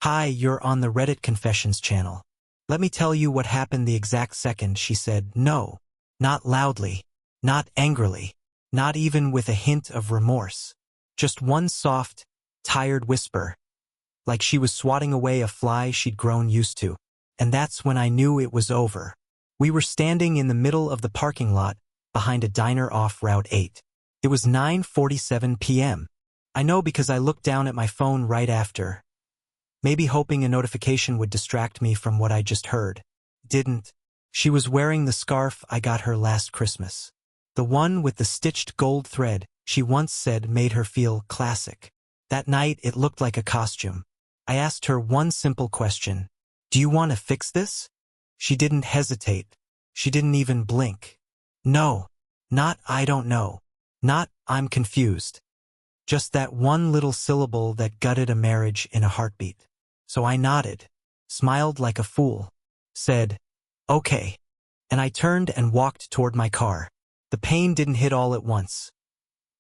"Hi, you're on the Reddit Confessions channel. Let me tell you what happened the exact second," she said. No, not loudly, not angrily, not even with a hint of remorse. Just one soft, tired whisper, like she was swatting away a fly she'd grown used to. And that's when I knew it was over. We were standing in the middle of the parking lot behind a diner off Route 8. It was 9:47 p.m. I know because I looked down at my phone right after, maybe hoping a notification would distract me from what I just heard. Didn't. She was wearing the scarf I got her last Christmas. The one with the stitched gold thread she once said made her feel classic. That night it looked like a costume. I asked her one simple question. "Do you want to fix this?" She didn't hesitate. She didn't even blink. No. Not "I don't know." Not "I'm confused." Just that one little syllable that gutted a marriage in a heartbeat. So I nodded, smiled like a fool, said, "Okay." And I turned and walked toward my car. The pain didn't hit all at once.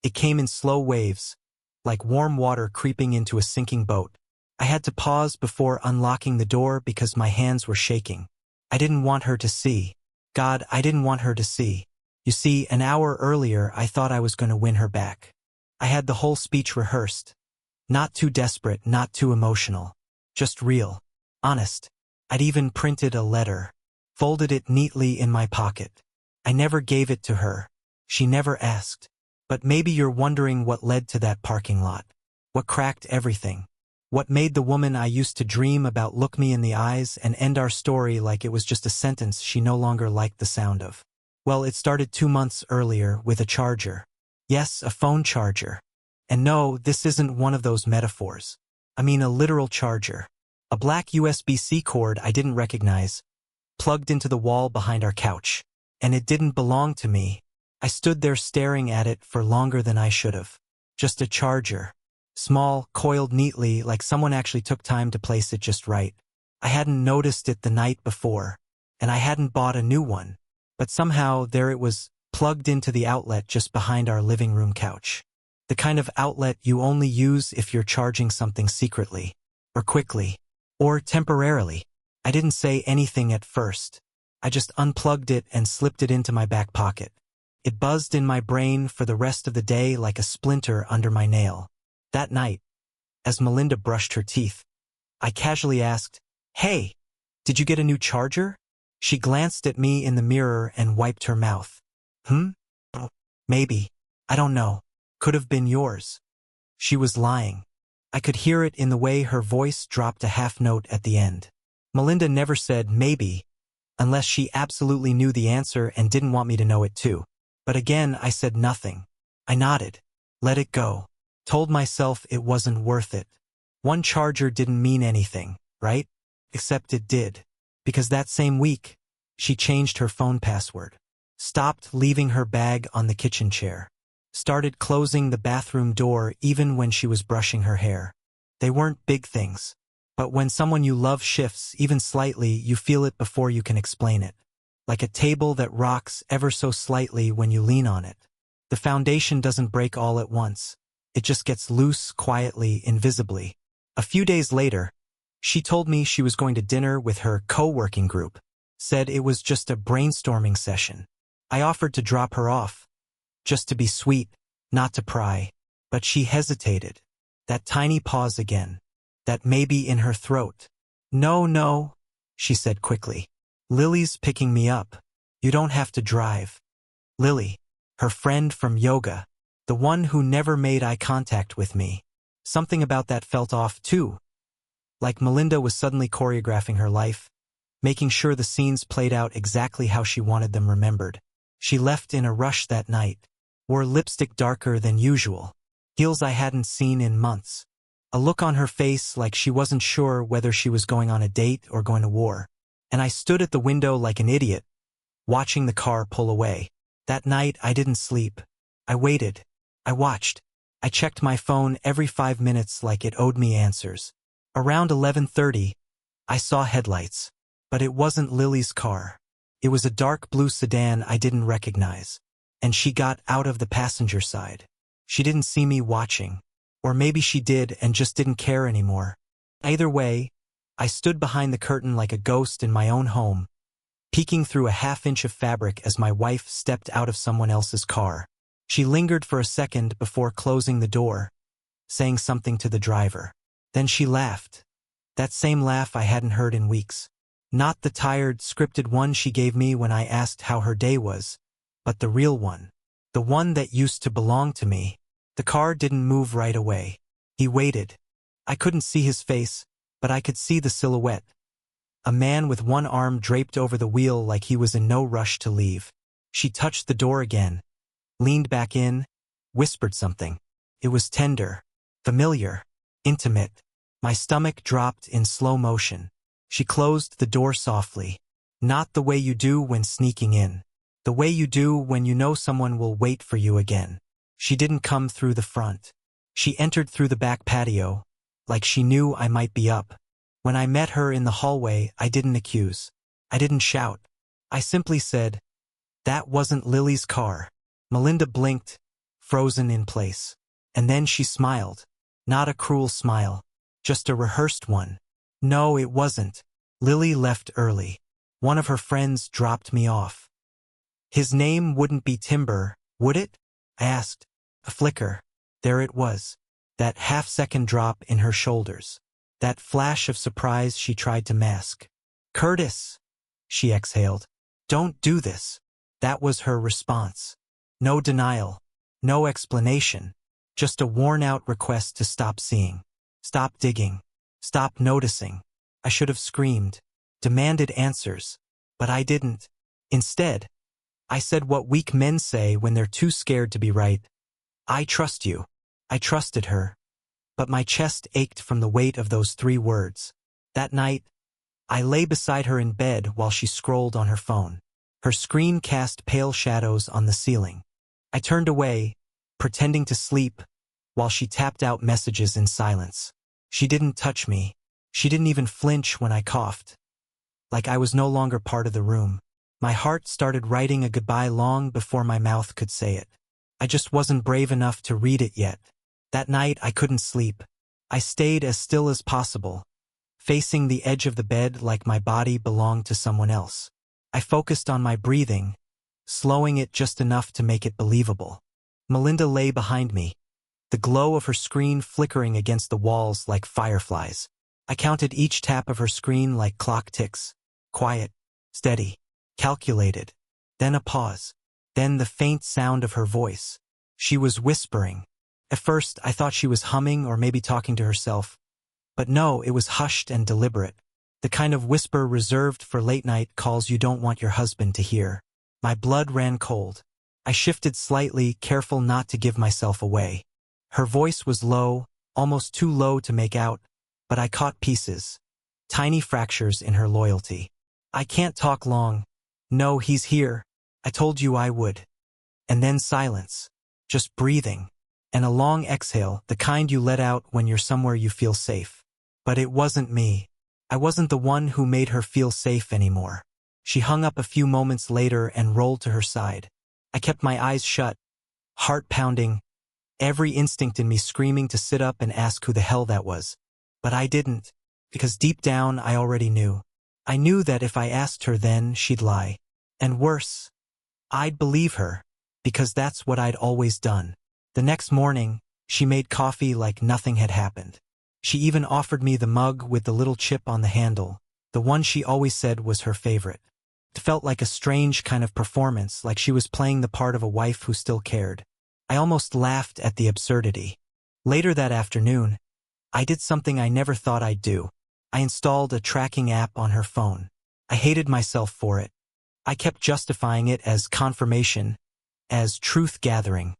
It came in slow waves, like warm water creeping into a sinking boat. I had to pause before unlocking the door because my hands were shaking. I didn't want her to see. God, I didn't want her to see. You see, an hour earlier I thought I was going to win her back. I had the whole speech rehearsed. Not too desperate, not too emotional. Just real. Honest. I'd even printed a letter. Folded it neatly in my pocket. I never gave it to her. She never asked. But maybe you're wondering what led to that parking lot. What cracked everything. What made the woman I used to dream about look me in the eyes and end our story like it was just a sentence she no longer liked the sound of. Well, it started 2 months earlier with a charger. Yes, a phone charger. And no, this isn't one of those metaphors. I mean a literal charger. A black USB-C cord I didn't recognize, plugged into the wall behind our couch. And it didn't belong to me. I stood there staring at it for longer than I should have. Just a charger. Small, coiled neatly like someone actually took time to place it just right. I hadn't noticed it the night before, and I hadn't bought a new one. But somehow there it was, plugged into the outlet just behind our living room couch. The kind of outlet you only use if you're charging something secretly, or quickly, or temporarily. I didn't say anything at first. I just unplugged it and slipped it into my back pocket. It buzzed in my brain for the rest of the day like a splinter under my nail. That night, as Melinda brushed her teeth, I casually asked, "Hey, did you get a new charger?" She glanced at me in the mirror and wiped her mouth. Maybe. I don't know. Could have been yours." She was lying. I could hear it in the way her voice dropped a half note at the end. Melinda never said maybe, unless she absolutely knew the answer and didn't want me to know it too. But again, I said nothing. I nodded, let it go, told myself it wasn't worth it. One charger didn't mean anything, right? Except it did. Because that same week, she changed her phone password, stopped leaving her bag on the kitchen chair, started closing the bathroom door even when she was brushing her hair. They weren't big things. But when someone you love shifts, even slightly, you feel it before you can explain it. Like a table that rocks ever so slightly when you lean on it. The foundation doesn't break all at once. It just gets loose quietly, invisibly. A few days later, she told me she was going to dinner with her co-working group, said it was just a brainstorming session. I offered to drop her off, just to be sweet, not to pry, but she hesitated. That tiny pause again. That maybe in her throat. No, she said quickly. Lily's picking me up. You don't have to drive. Lily, her friend from yoga, the one who never made eye contact with me. Something about that felt off too. Like Melinda was suddenly choreographing her life, making sure the scenes played out exactly how she wanted them remembered. She left in a rush that night, wore lipstick darker than usual, heels I hadn't seen in months. A look on her face like she wasn't sure whether she was going on a date or going to war. And I stood at the window like an idiot, watching the car pull away. That night I didn't sleep. I waited. I watched. I checked my phone every 5 minutes like it owed me answers. Around 11:30, I saw headlights. But it wasn't Lily's car. It was a dark blue sedan I didn't recognize. And she got out of the passenger side. She didn't see me watching. Or maybe she did and just didn't care anymore. Either way, I stood behind the curtain like a ghost in my own home, peeking through a half-inch of fabric as my wife stepped out of someone else's car. She lingered for a second before closing the door, saying something to the driver. Then she laughed. That same laugh I hadn't heard in weeks. Not the tired, scripted one she gave me when I asked how her day was, but the real one. The one that used to belong to me. The car didn't move right away. He waited. I couldn't see his face, but I could see the silhouette. A man with one arm draped over the wheel like he was in no rush to leave. She touched the door again, leaned back in, whispered something. It was tender, familiar, intimate. My stomach dropped in slow motion. She closed the door softly. Not the way you do when sneaking in. The way you do when you know someone will wait for you again. She didn't come through the front. She entered through the back patio, like she knew I might be up. When I met her in the hallway, I didn't accuse. I didn't shout. I simply said, "That wasn't Lily's car." Melinda blinked, frozen in place. And then she smiled. Not a cruel smile, just a rehearsed one. "No, it wasn't. Lily left early. One of her friends dropped me off." "His name wouldn't be Timber, would it?" I asked. A flicker. There it was. That half-second drop in her shoulders. That flash of surprise she tried to mask. "Curtis," she exhaled. "Don't do this." That was her response. No denial. No explanation. Just a worn-out request to stop seeing. Stop digging. Stop noticing. I should have screamed. Demanded answers. But I didn't. Instead, I said what weak men say when they're too scared to be right. "I trust you." I trusted her. But my chest ached from the weight of those 3 words. That night, I lay beside her in bed while she scrolled on her phone. Her screen cast pale shadows on the ceiling. I turned away, pretending to sleep, while she tapped out messages in silence. She didn't touch me. She didn't even flinch when I coughed. Like I was no longer part of the room. My heart started writing a goodbye long before my mouth could say it. I just wasn't brave enough to read it yet. That night I couldn't sleep. I stayed as still as possible, facing the edge of the bed like my body belonged to someone else. I focused on my breathing, slowing it just enough to make it believable. Melinda lay behind me, the glow of her screen flickering against the walls like fireflies. I counted each tap of her screen like clock ticks. Quiet, steady, calculated. Then a pause. Then the faint sound of her voice. She was whispering. At first, I thought she was humming or maybe talking to herself. But no, it was hushed and deliberate. The kind of whisper reserved for late-night calls you don't want your husband to hear. My blood ran cold. I shifted slightly, careful not to give myself away. Her voice was low, almost too low to make out, but I caught pieces. Tiny fractures in her loyalty. "I can't talk long. No, he's here. I told you I would." And then silence. Just breathing. And a long exhale, the kind you let out when you're somewhere you feel safe. But it wasn't me. I wasn't the one who made her feel safe anymore. She hung up a few moments later and rolled to her side. I kept my eyes shut, heart pounding, every instinct in me screaming to sit up and ask who the hell that was. But I didn't, because deep down I already knew. I knew that if I asked her then, she'd lie. And worse, I'd believe her, because that's what I'd always done. The next morning, she made coffee like nothing had happened. She even offered me the mug with the little chip on the handle, the one she always said was her favorite. It felt like a strange kind of performance, like she was playing the part of a wife who still cared. I almost laughed at the absurdity. Later that afternoon, I did something I never thought I'd do. I installed a tracking app on her phone. I hated myself for it. I kept justifying it as confirmation, as truth-gathering.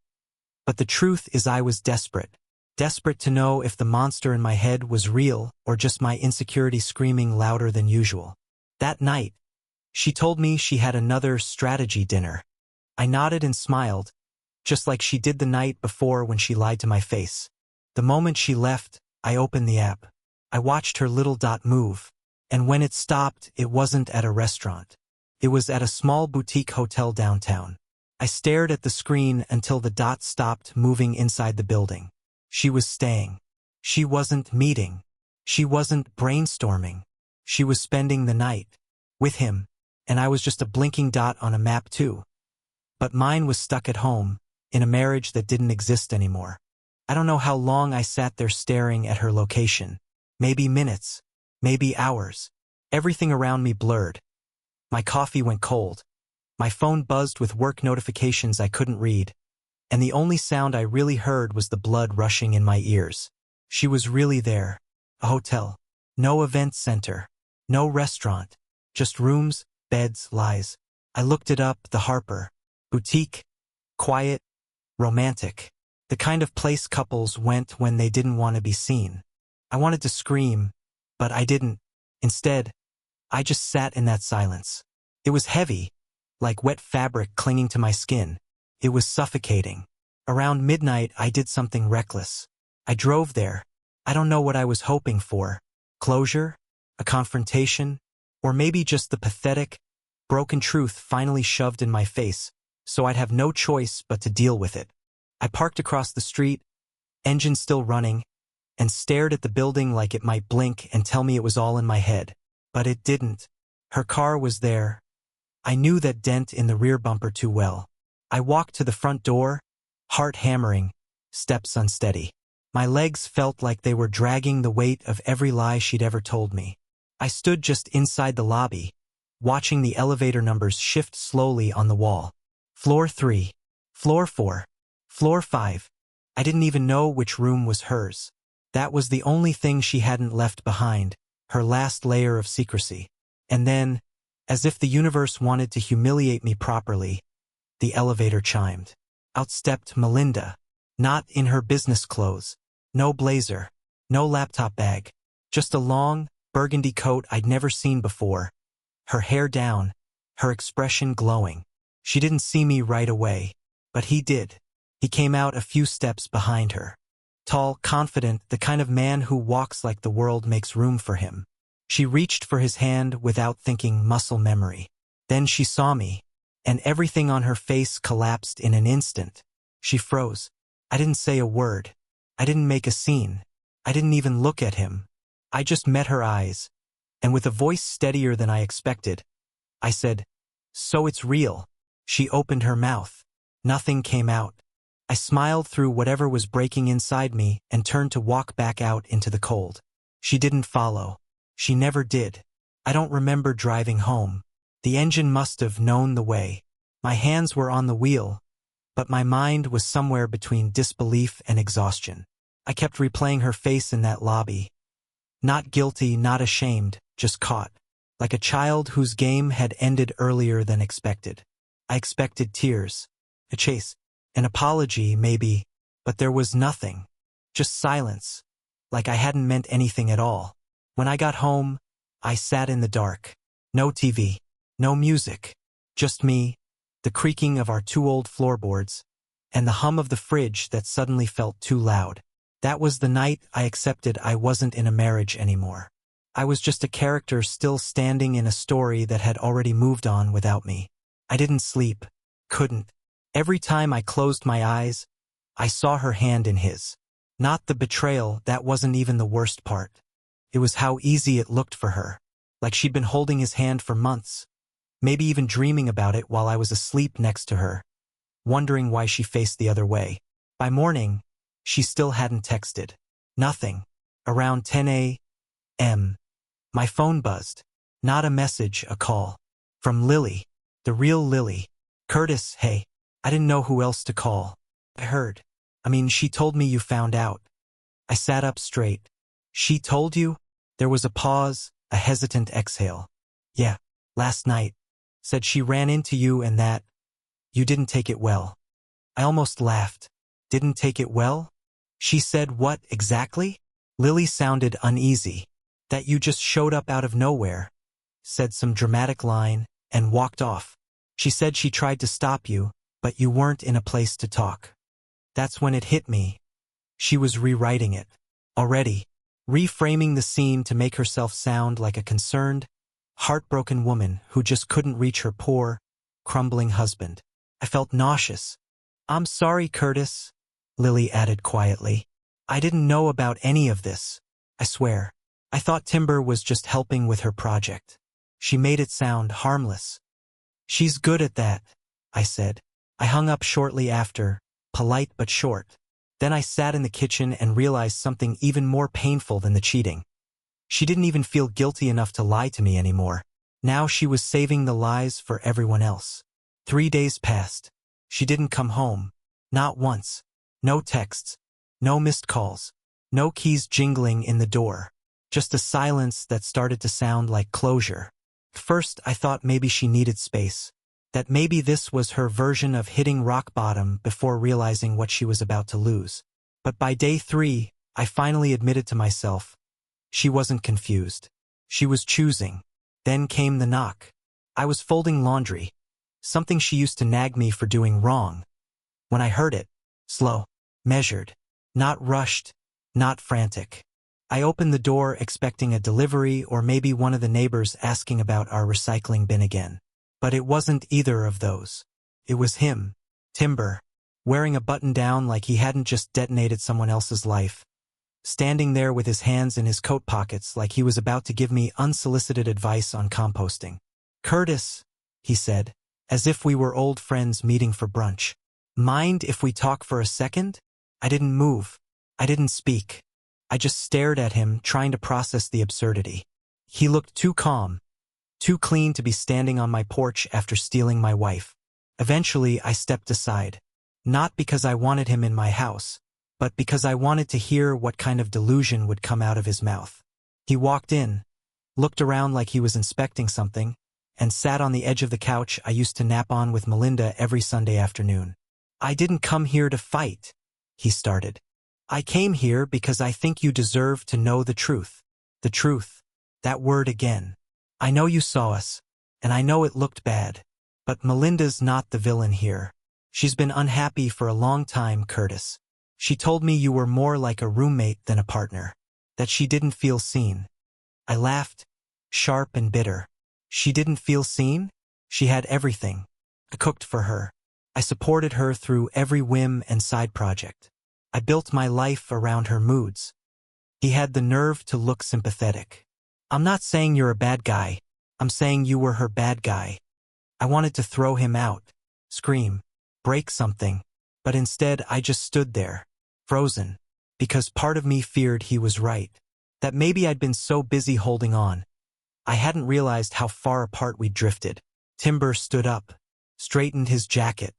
But the truth is I was desperate. Desperate to know if the monster in my head was real or just my insecurity screaming louder than usual. That night, she told me she had another strategy dinner. I nodded and smiled, just like she did the night before when she lied to my face. The moment she left, I opened the app. I watched her little dot move, and when it stopped, it wasn't at a restaurant. It was at a small boutique hotel downtown. I stared at the screen until the dot stopped moving inside the building. She was staying. She wasn't meeting. She wasn't brainstorming. She was spending the night with him, and I was just a blinking dot on a map too. But mine was stuck at home, in a marriage that didn't exist anymore. I don't know how long I sat there staring at her location. Maybe minutes, maybe hours. Everything around me blurred. My coffee went cold. My phone buzzed with work notifications I couldn't read, and the only sound I really heard was the blood rushing in my ears. She was really there. A hotel. No event center. No restaurant. Just rooms, beds, lies. I looked it up, the Harper. Boutique. Quiet. Romantic. The kind of place couples went when they didn't want to be seen. I wanted to scream, but I didn't. Instead, I just sat in that silence. It was heavy, like wet fabric clinging to my skin. It was suffocating. Around midnight, I did something reckless. I drove there. I don't know what I was hoping for. Closure? A confrontation? Or maybe just the pathetic, broken truth finally shoved in my face, so I'd have no choice but to deal with it. I parked across the street, engine still running, and stared at the building like it might blink and tell me it was all in my head. But it didn't. Her car was there. I knew that dent in the rear bumper too well. I walked to the front door, heart hammering, steps unsteady. My legs felt like they were dragging the weight of every lie she'd ever told me. I stood just inside the lobby, watching the elevator numbers shift slowly on the wall. Floor 3, Floor 4, Floor 5. I didn't even know which room was hers. That was the only thing she hadn't left behind, her last layer of secrecy. And then, as if the universe wanted to humiliate me properly, the elevator chimed. Out stepped Melinda, not in her business clothes. No blazer, no laptop bag, just a long, burgundy coat I'd never seen before. Her hair down, her expression glowing. She didn't see me right away, but he did. He came out a few steps behind her. Tall, confident, the kind of man who walks like the world makes room for him. She reached for his hand without thinking, muscle memory. Then she saw me, and everything on her face collapsed in an instant. She froze. I didn't say a word. I didn't make a scene. I didn't even look at him. I just met her eyes, and with a voice steadier than I expected, I said, "So it's real." She opened her mouth. Nothing came out. I smiled through whatever was breaking inside me and turned to walk back out into the cold. She didn't follow. She never did. I don't remember driving home. The engine must have known the way. My hands were on the wheel, but my mind was somewhere between disbelief and exhaustion. I kept replaying her face in that lobby. Not guilty, not ashamed, just caught. Like a child whose game had ended earlier than expected. I expected tears, a chase, an apology maybe, but there was nothing. Just silence, like I hadn't meant anything at all. When I got home, I sat in the dark. No TV, no music, just me, the creaking of our two old floorboards, and the hum of the fridge that suddenly felt too loud. That was the night I accepted I wasn't in a marriage anymore. I was just a character still standing in a story that had already moved on without me. I didn't sleep, couldn't. Every time I closed my eyes, I saw her hand in his. Not the betrayal, that wasn't even the worst part. It was how easy it looked for her, like she'd been holding his hand for months, maybe even dreaming about it while I was asleep next to her, wondering why she faced the other way. By morning, she still hadn't texted. Nothing. Around 10 a.m., my phone buzzed. Not a message, a call. From Lily, the real Lily. "Curtis, hey." I didn't know who else to call. "I heard. She told me you found out." I sat up straight. "She told you?" There was a pause, a hesitant exhale. "Yeah, last night. Said she ran into you and that you didn't take it well." I almost laughed. Didn't take it well? She said what exactly? Lily sounded uneasy. That you just showed up out of nowhere, said some dramatic line, and walked off. She said she tried to stop you, but you weren't in a place to talk. That's when it hit me. She was rewriting it. Already. Reframing the scene to make herself sound like a concerned, heartbroken woman who just couldn't reach her poor, crumbling husband. I felt nauseous. "I'm sorry, Curtis," Lily added quietly. "I didn't know about any of this. I swear. I thought Timber was just helping with her project. She made it sound harmless. She's good at that, I said. I hung up shortly after, polite but short. Then I sat in the kitchen and realized something even more painful than the cheating. She didn't even feel guilty enough to lie to me anymore. Now she was saving the lies for everyone else. 3 days passed. She didn't come home. Not once. No texts. No missed calls. No keys jingling in the door. Just a silence that started to sound like closure. First, I thought maybe she needed space. That maybe this was her version of hitting rock bottom before realizing what she was about to lose. But by day 3, I finally admitted to myself, she wasn't confused. She was choosing. Then came the knock. I was folding laundry, something she used to nag me for doing wrong. When I heard it, slow, measured, not rushed, not frantic. I opened the door expecting a delivery or maybe one of the neighbors asking about our recycling bin again. But it wasn't either of those. It was him, Timber, wearing a button down like he hadn't just detonated someone else's life, standing there with his hands in his coat pockets like he was about to give me unsolicited advice on composting. "Curtis," he said, as if we were old friends meeting for brunch. "Mind if we talk for a second?" I didn't move. I didn't speak. I just stared at him, trying to process the absurdity. He looked too calm, too clean to be standing on my porch after stealing my wife. Eventually, I stepped aside. Not because I wanted him in my house, but because I wanted to hear what kind of delusion would come out of his mouth. He walked in, looked around like he was inspecting something, and sat on the edge of the couch I used to nap on with Melinda every Sunday afternoon. "I didn't come here to fight," he started. "I came here because I think you deserve to know the truth." The truth. That word again. "I know you saw us, and I know it looked bad. But Melinda's not the villain here. She's been unhappy for a long time, Curtis. She told me you were more like a roommate than a partner. That she didn't feel seen." I laughed, sharp and bitter. She didn't feel seen? She had everything. I cooked for her. I supported her through every whim and side project. I built my life around her moods. He had the nerve to look sympathetic. "I'm not saying you're a bad guy. I'm saying you were her bad guy." I wanted to throw him out, scream, break something, but instead I just stood there, frozen, because part of me feared he was right. That maybe I'd been so busy holding on. I hadn't realized how far apart we'd drifted. Timber stood up, straightened his jacket.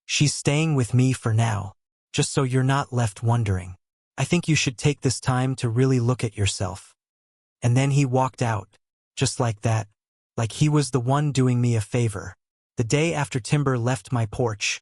"She's staying with me for now. Just so you're not left wondering. I think you should take this time to really look at yourself." And then he walked out, just like that, like he was the one doing me a favor. The day after Timber left my porch,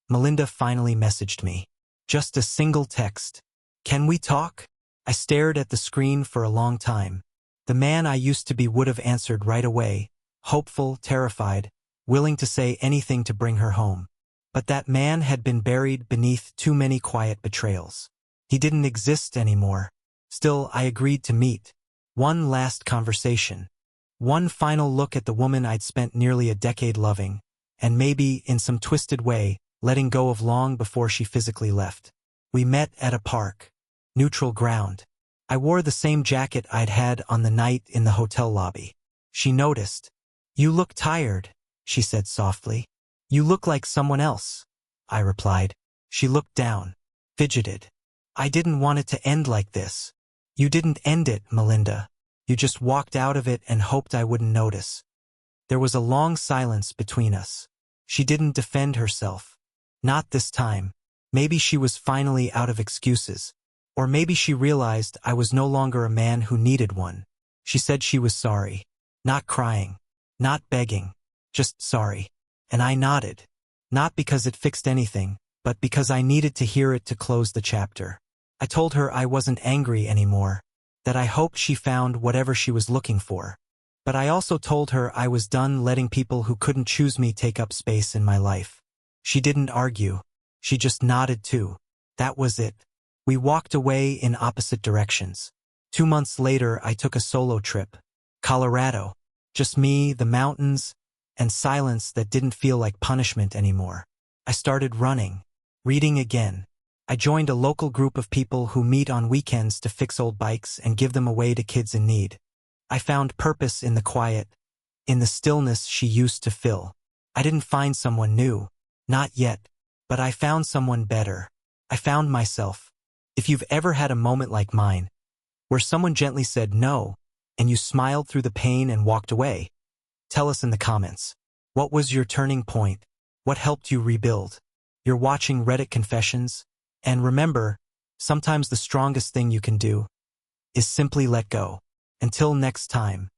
Melinda finally messaged me. Just a single text. "Can we talk?" I stared at the screen for a long time. The man I used to be would have answered right away, hopeful, terrified, willing to say anything to bring her home. But that man had been buried beneath too many quiet betrayals. He didn't exist anymore. Still, I agreed to meet. One last conversation. One final look at the woman I'd spent nearly a decade loving, and maybe, in some twisted way, letting go of long before she physically left. We met at a park. Neutral ground. I wore the same jacket I'd had on the night in the hotel lobby. She noticed. "You look tired," she said softly. "You look like someone else," I replied. She looked down, fidgeted. "I didn't want it to end like this." "You didn't end it, Melinda. You just walked out of it and hoped I wouldn't notice." There was a long silence between us. She didn't defend herself. Not this time. Maybe she was finally out of excuses. Or maybe she realized I was no longer a man who needed one. She said she was sorry. Not crying. Not begging. Just sorry. And I nodded. Not because it fixed anything, but because I needed to hear it to close the chapter. I told her I wasn't angry anymore, that I hoped she found whatever she was looking for. But I also told her I was done letting people who couldn't choose me take up space in my life. She didn't argue. She just nodded too. That was it. We walked away in opposite directions. 2 months later, I took a solo trip. Colorado. Just me, the mountains, and silence that didn't feel like punishment anymore. I started running, reading again, I joined a local group of people who meet on weekends to fix old bikes and give them away to kids in need. I found purpose in the quiet, in the stillness she used to fill. I didn't find someone new, not yet, but I found someone better. I found myself. If you've ever had a moment like mine, where someone gently said no, and you smiled through the pain and walked away, tell us in the comments. What was your turning point? What helped you rebuild? You're watching Reddit Confessions, and remember, sometimes the strongest thing you can do is simply let go. Until next time.